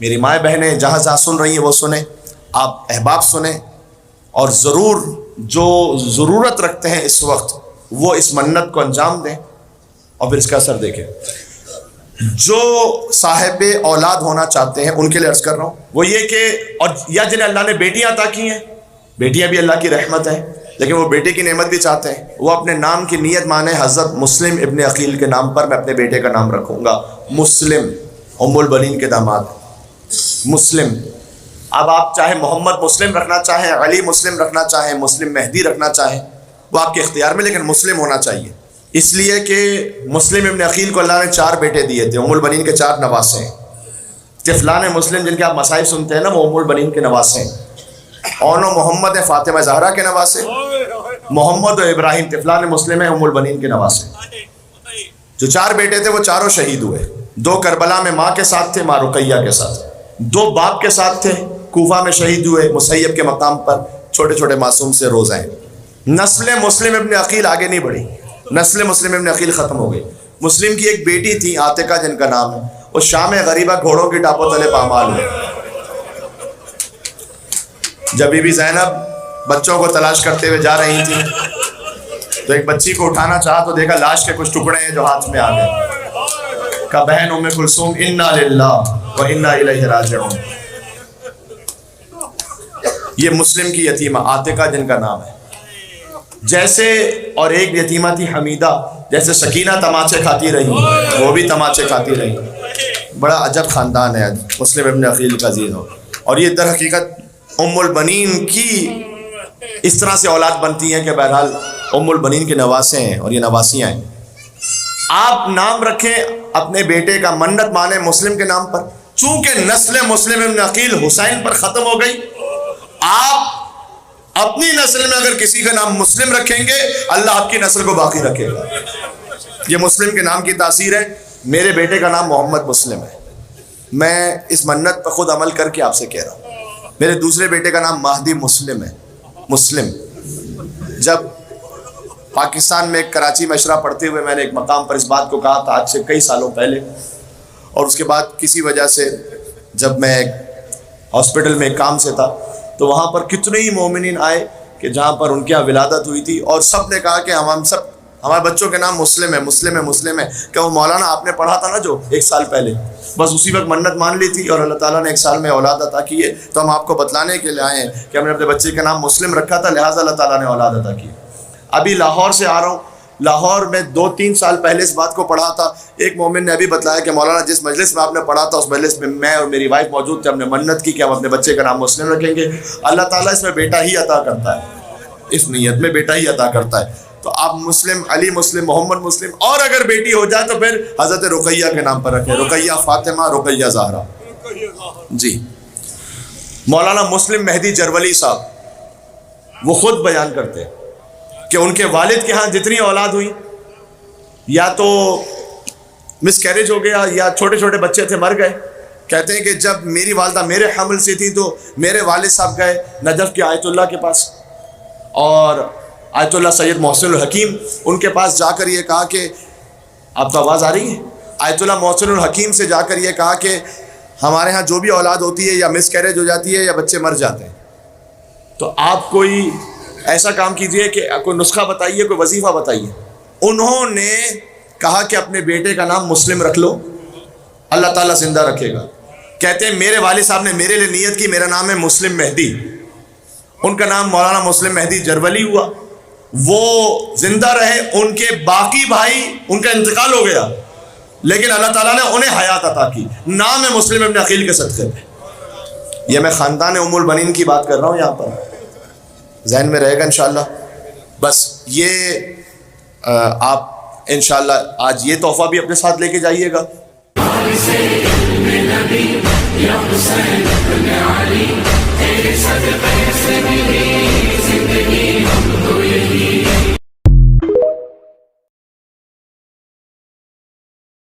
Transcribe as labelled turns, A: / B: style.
A: میری مائیں بہنیں جہاں جہاں سن رہی ہیں وہ سنیں، آپ احباب سنیں، اور ضرور جو ضرورت رکھتے ہیں اس وقت وہ اس منت کو انجام دیں اور پھر اس کا اثر دیکھیں۔ جو صاحب اولاد ہونا چاہتے ہیں ان کے لیے عرض کر رہا ہوں وہ یہ کہ، اور یا جنہیں اللہ نے بیٹیاں عطا کی ہیں، بیٹیاں بھی اللہ کی رحمت ہیں، لیکن وہ بیٹے کی نعمت بھی چاہتے ہیں، وہ اپنے نام کی نیت مانیں، حضرت مسلم ابن عقیل کے نام پر میں اپنے بیٹے کا نام رکھوں گا، مسلم، ام البنین کے داماد مسلم۔ اب آپ چاہے محمد مسلم رکھنا چاہیں، علی مسلم رکھنا چاہیں، مسلم مہدی رکھنا چاہیں، وہ آپ کے اختیار میں، لیکن مسلم ہونا چاہیے، اس لیے کہ مسلم ابن عقیل کو اللہ نے 4 بیٹے دیے تھے، ام البنین کے 4 نواسے ہیں۔ طفلان مسلم جن کے آپ مصائب سنتے ہیں نا، وہ ام البنین کے نواسے ہیں۔ اون و محمد ہیں فاطمہ زہرا کے نواسے، محمد و ابراہیم طفلان مسلم ہیں ام البنین کے نواسے۔ جو 4 بیٹے تھے وہ چاروں شہید ہوئے، 2 کربلا میں ماں کے ساتھ تھے، ماں رقیہ کے ساتھ، 2 باپ کے ساتھ تھے، کوفہ میں شہید ہوئے، مسیب کے مقام پر چھوٹے چھوٹے معصوم سے روزہ ہیں۔ نسل مسلم ابن عقیل آگے نہیں بڑھی، نسل مسلم ابن عقیل ختم ہو گئی۔ مسلم کی ایک بیٹی تھی عاتقہ جن کا نام ہے، وہ شام غریبہ گھوڑوں کی ٹاپوں تلے پامال ہوئے۔ جب بی بی زینب بچوں کو تلاش کرتے ہوئے جا رہی تھی تو ایک بچی کو اٹھانا چاہا تو دیکھا لاش کے کچھ ٹکڑے ہیں جو ہاتھ میں آ گئے۔ کہا بہن ام کلثوم انا للہ و انا الیہ راجعون۔ یہ مسلم کی یتیمہ عاتقہ جن کا نام ہے، جیسے، اور ایک یتیمہ تھی حمیدہ، جیسے سکینہ تماچے کھاتی رہی وہ بھی تماچے کھاتی رہی۔ بڑا عجب خاندان ہے مسلم ابن عقیل کا عزیز ہو۔ اور یہ در حقیقت ام البنین کی اس طرح سے اولاد بنتی ہیں کہ بہرحال ام البنین کے نواسے ہیں اور یہ نواسیاں ہیں۔ آپ نام رکھیں اپنے بیٹے کا، منت مانیں مسلم کے نام پر، چونکہ نسل مسلم ابن عقیل حسین پر ختم ہو گئی، آپ اپنی نسل میں اگر کسی کا نام مسلم رکھیں گے اللہ آپ کی نسل کو باقی رکھے گا۔ یہ مسلم کے نام کی تاثیر ہے۔ میرے بیٹے کا نام محمد مسلم ہے، میں اس منت پر خود عمل کر کے آپ سے کہہ رہا ہوں۔ میرے دوسرے بیٹے کا نام مہدی مسلم ہے، مسلم۔ جب پاکستان میں کراچی میں اشرا پڑھتے ہوئے میں نے ایک مقام پر اس بات کو کہا تھا آج سے کئی سالوں پہلے، اور اس کے بعد کسی وجہ سے جب میں ایک ہاسپٹل میں ایک کام سے تھا تو وہاں پر کتنے ہی مومنین آئے کہ جہاں پر ان کے یہاں ولادت ہوئی تھی، اور سب نے کہا کہ ہم سب ہمارے بچوں کے نام مسلم ہے، مسلم ہے، مسلم ہے۔ کہ وہ مولانا آپ نے پڑھا تھا نا جو 1 سال پہلے، بس اسی وقت منت مان لی تھی اور اللہ تعالیٰ نے 1 سال میں اولاد عطا کی ہے، تو ہم آپ کو بتلانے کے لیے آئے ہیں کہ ہم نے اپنے بچے کا نام مسلم رکھا تھا، لہٰذا اللہ تعالیٰ نے اولاد عطا کی۔ ابھی لاہور سے آ رہا ہوں، لاہور میں 2-3 سال پہلے اس بات کو پڑھا تھا، ایک مومن نے ابھی بتلایا کہ مولانا جس مجلس میں آپ نے پڑھا تھا اس مجلس میں میں اور میری وائف موجود تھے، ہم نے منت کی کہ ہم اپنے بچے کا نام مسلم رکھیں گے۔ اللہ تعالیٰ اس میں بیٹا ہی عطا کرتا ہے، اس نیت میں بیٹا ہی عطا کرتا ہے۔ تو آپ مسلم، علی مسلم، محمد مسلم، اور اگر بیٹی ہو جائے تو پھر حضرت رقیہ کے نام پر رکھیں، رقیہ فاطمہ، رقیہ زہرا۔ جی مولانا مسلم مہدی جرولی صاحب وہ خود بیان کرتے ہیں کہ ان کے والد کے ہاں جتنی اولاد ہوئی یا تو مس کیریج ہو گیا یا چھوٹے چھوٹے بچے تھے مر گئے۔ کہتے ہیں کہ جب میری والدہ میرے حمل سے تھی تو میرے والد صاحب گئے نجف کے آیت اللہ کے پاس، اور آیت اللہ سید محسن الحکیم ان کے پاس جا کر یہ کہا کہ آپ کو آواز آ رہی ہے؟ آیت اللہ محسن الحکیم سے جا کر یہ کہا کہ ہمارے ہاں جو بھی اولاد ہوتی ہے یا مس کیریج ہو جاتی ہے یا بچے مر جاتے ہیں، تو آپ کوئی ایسا کام کیجئے کہ کوئی نسخہ بتائیے، کوئی وظیفہ بتائیے۔ انہوں نے کہا کہ اپنے بیٹے کا نام مسلم رکھ لو، اللہ تعالیٰ زندہ رکھے گا۔ کہتے ہیں میرے والد صاحب نے میرے لیے نیت کی، میرا نام ہے مسلم مہدی، ان کا نام مولانا مسلم مہدی جرولی ہوا، وہ زندہ رہے، ان کے باقی بھائی ان کا انتقال ہو گیا لیکن اللہ تعالیٰ نے انہیں حیات عطا کی، نام ہے مسلم ابن عقیل کے صدقے میں۔ یہ میں خاندان ام البنین کی بات کر رہا ہوں، یہاں پر ذہن میں رہے گا انشاءاللہ۔ بس یہ آپ انشاءاللہ آج یہ تحفہ بھی اپنے ساتھ لے کے جائیے گا۔
B: یا حسین ابن علی تیرے صدقے سے ملی